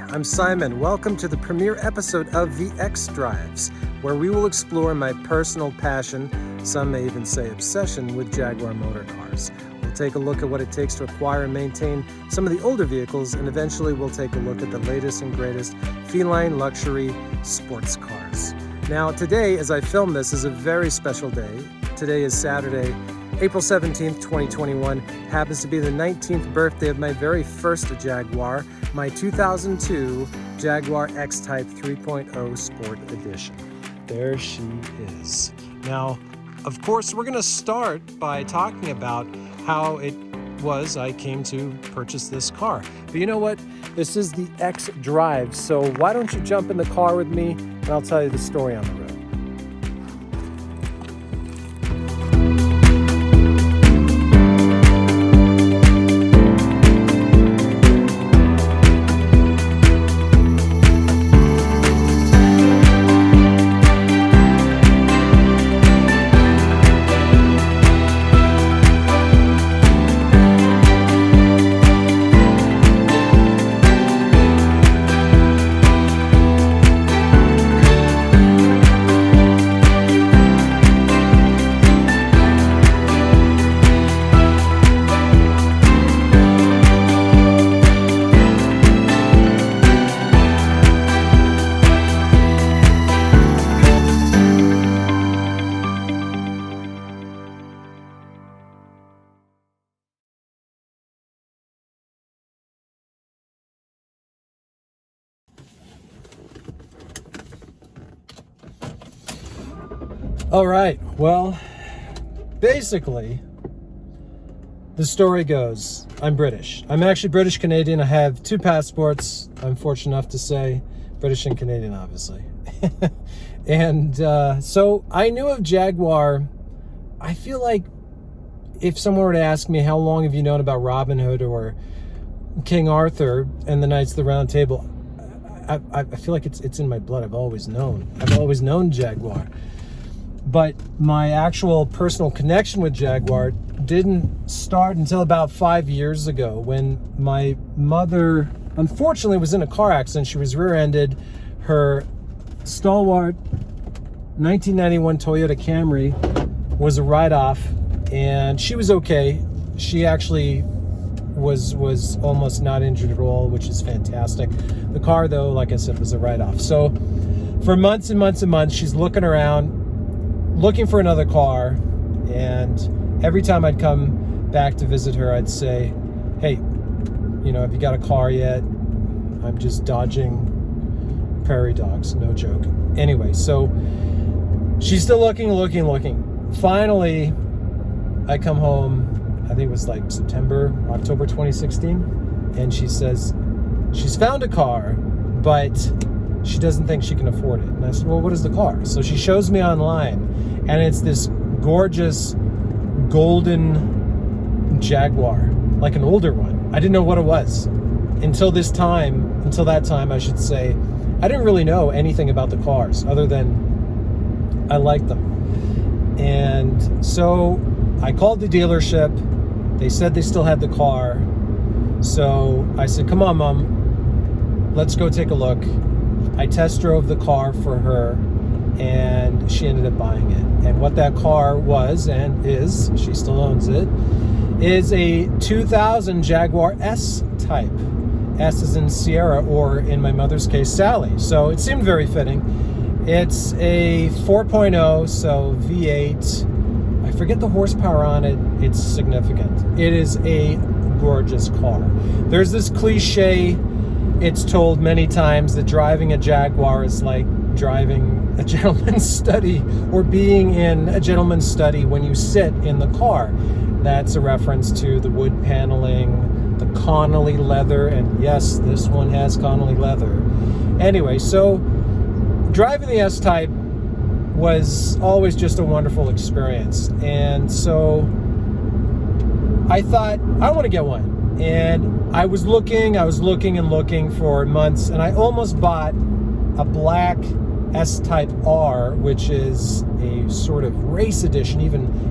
I'm Simon. Welcome to the premiere episode of The X-Drives, where we will explore my personal passion, some may even say obsession, with Jaguar motor cars. We'll take a look at what it takes to acquire and maintain some of the older vehicles, and eventually we'll take a look at the latest and greatest feline luxury sports cars. Now, today, as I film this, is a very special day. Today is Saturday, April 17th, 2021, happens to be the 19th birthday of my very first Jaguar, my 2002 Jaguar X-Type 3.0 Sport Edition. There she is. Now, of course, we're going to start by talking about how it was I came to purchase this car. But you know what? This is the X-Drive, so why don't you jump in the car with me and I'll tell you the story on the road. All right, well, basically, the story goes, I'm British. I'm actually British-Canadian. I have two passports, I'm fortunate enough to say. British and Canadian, obviously. And so I knew of Jaguar. I feel like if someone were to ask me, how long have you known about Robin Hood or King Arthur and the Knights of the Round Table, I feel like it's in my blood. I've always known Jaguar. But my actual personal connection with Jaguar didn't start until about 5 years ago, when my mother, unfortunately, was in a car accident. She was rear-ended. Her stalwart 1991 Toyota Camry was a write-off, and she was okay. She actually was almost not injured at all, which is fantastic. The car, though, like I said, was a write-off. So for months and months and months, she's looking around, looking for another car, and every time I'd come back to visit her, I'd say, hey, have you got a car yet? I'm just dodging prairie dogs, no joke. Anyway, so she's still looking. Finally, I come home, I think it was like October 2016, and she says she's found a car, but she doesn't think she can afford it. And I said, well, what is the car? So she shows me online, and it's this gorgeous golden Jaguar, like an older one. I didn't know what it was until that time, I should say. I didn't really know anything about the cars other than I liked them. And so I called the dealership. They said they still had the car. So I said, come on, Mom, let's go take a look. I test drove the car for her, and she ended up buying it. And what that car was, and is, she still owns it, is a 2000 Jaguar S-Type. S is in Sierra, or in my mother's case, Sally. So it seemed very fitting. It's a 4.0, so V8. I forget the horsepower on it. It's significant. It is a gorgeous car. There's this cliche, it's told many times, that driving a Jaguar is like driving a gentleman's study, or being in a gentleman's study when you sit in the car. That's a reference to the wood paneling, the Connolly leather, and yes, this one has Connolly leather. Anyway, so driving the S-Type was always just a wonderful experience. And so I thought, I want to get one. And I was looking for months, and I almost bought a black S-Type R, which is a sort of race edition,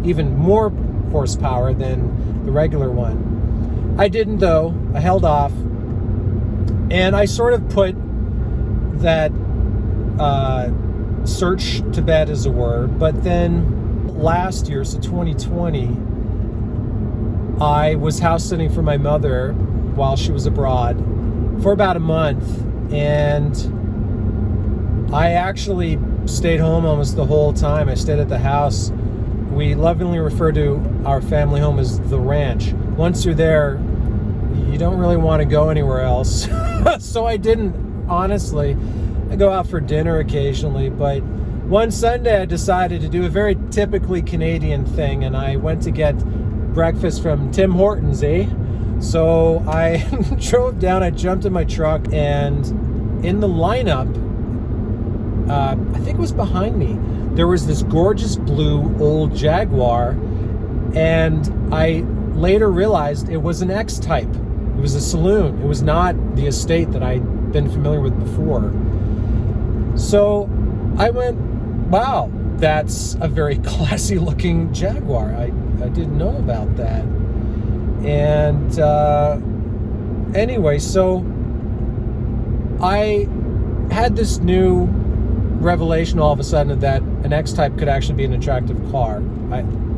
even more horsepower than the regular one. I didn't, though. I held off. And I sort of put that search to bed, as it were. But then last year, so 2020, I was house sitting for my mother while she was abroad for about a month. And I actually stayed home almost the whole time. I stayed at the house. We lovingly refer to our family home as the ranch. Once you're there, you don't really want to go anywhere else. So I didn't, honestly. I go out for dinner occasionally, but one Sunday I decided to do a very typically Canadian thing, and I went to get breakfast from Tim Hortons, So I drove down, I jumped in my truck, and in the lineup, I think it was behind me, there was this gorgeous blue old Jaguar, and I later realized it was an X-Type. It was a saloon. It was not the estate that I'd been familiar with before. So I went, wow, that's a very classy looking Jaguar. I didn't know about that. And anyway, so I had this new revelation all of a sudden that an X-Type could actually be an attractive car.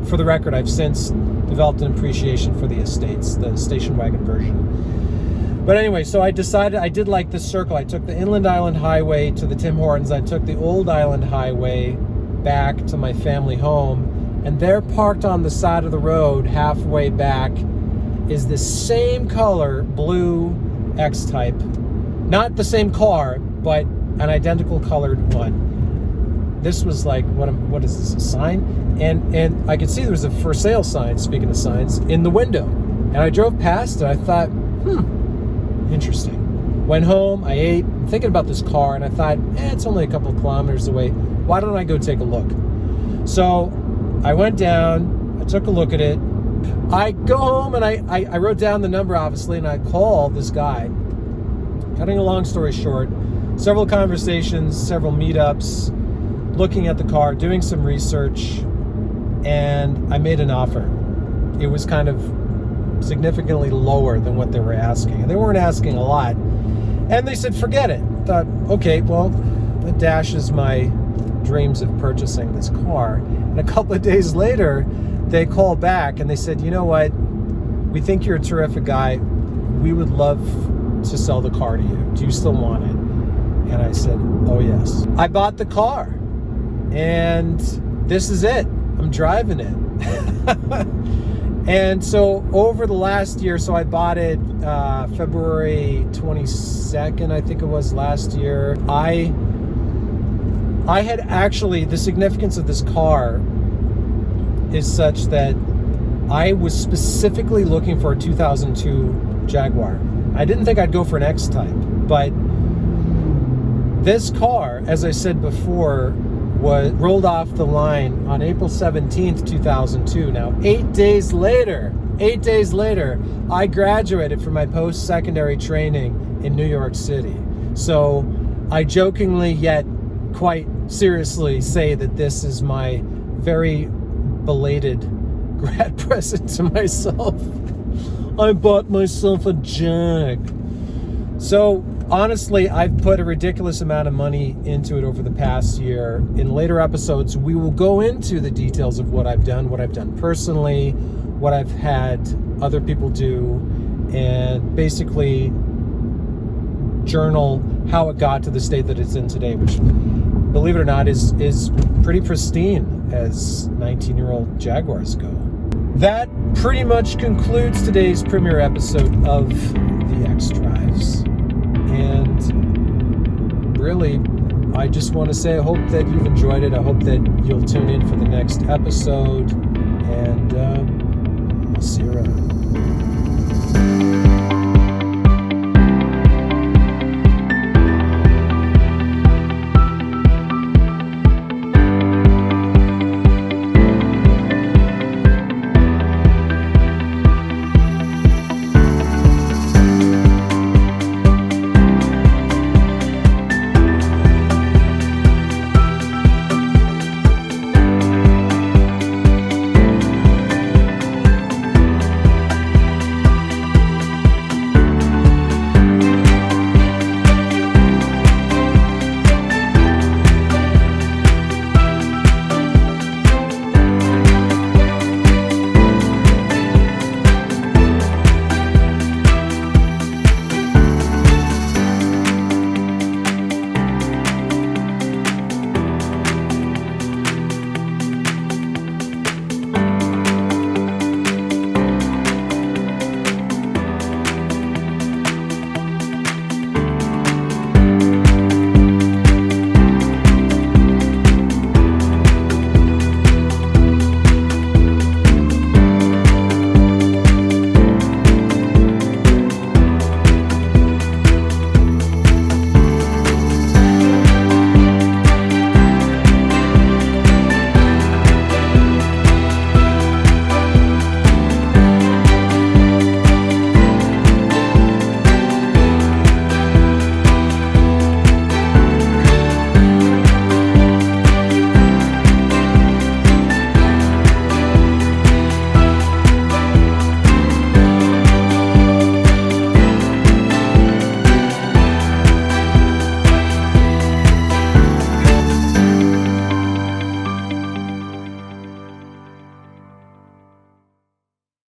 For the record, I've since developed an appreciation for the estates, the station wagon version. But anyway, so I decided, I did like this circle. I took the Inland Island Highway to the Tim Hortons. I took the Old Island Highway back to my family home. And there, parked on the side of the road, halfway back, is the same color, blue X-Type. Not the same car, but an identical colored one. This was like, what is this, a sign? And I could see there was a for sale sign, speaking of signs, in the window. And I drove past it. I thought, interesting. Went home, I ate, I'm thinking about this car, and I thought, it's only a couple of kilometers away. Why don't I go take a look? So I went down, I took a look at it. I go home and I wrote down the number, obviously, and I called this guy. Cutting a long story short, several conversations, several meetups, looking at the car, doing some research, and I made an offer. It was kind of significantly lower than what they were asking. And they weren't asking a lot. And they said, forget it. I thought, okay, well, that dashes my dreams of purchasing this car. And a couple of days later, they called back and they said, you know what? We think you're a terrific guy. We would love to sell the car to you. Do you still want it? And I said, oh yes. I bought the car. And this is it. I'm driving it. And so over the last year, so I bought it February 22nd, I think it was, last year. I had actually, the significance of this car is such that I was specifically looking for a 2002 Jaguar. I didn't think I'd go for an X-Type, but this car, as I said before, was rolled off the line on April 17th, 2002. Now, 8 days later, I graduated from my post-secondary training in New York City. So I jokingly yet quite seriously say that this is my very belated grad present to myself. I bought myself a Jag. So honestly, I've put a ridiculous amount of money into it over the past year. In later episodes, we will go into the details of what I've done personally, what I've had other people do, and basically journal how it got to the state that it's in today, which, believe it or not, is pretty pristine as 19-year-old Jaguars go. That pretty much concludes today's premiere episode of the X-Drives. And really, I just want to say I hope that you've enjoyed it. I hope that you'll tune in for the next episode. And I'll see you around.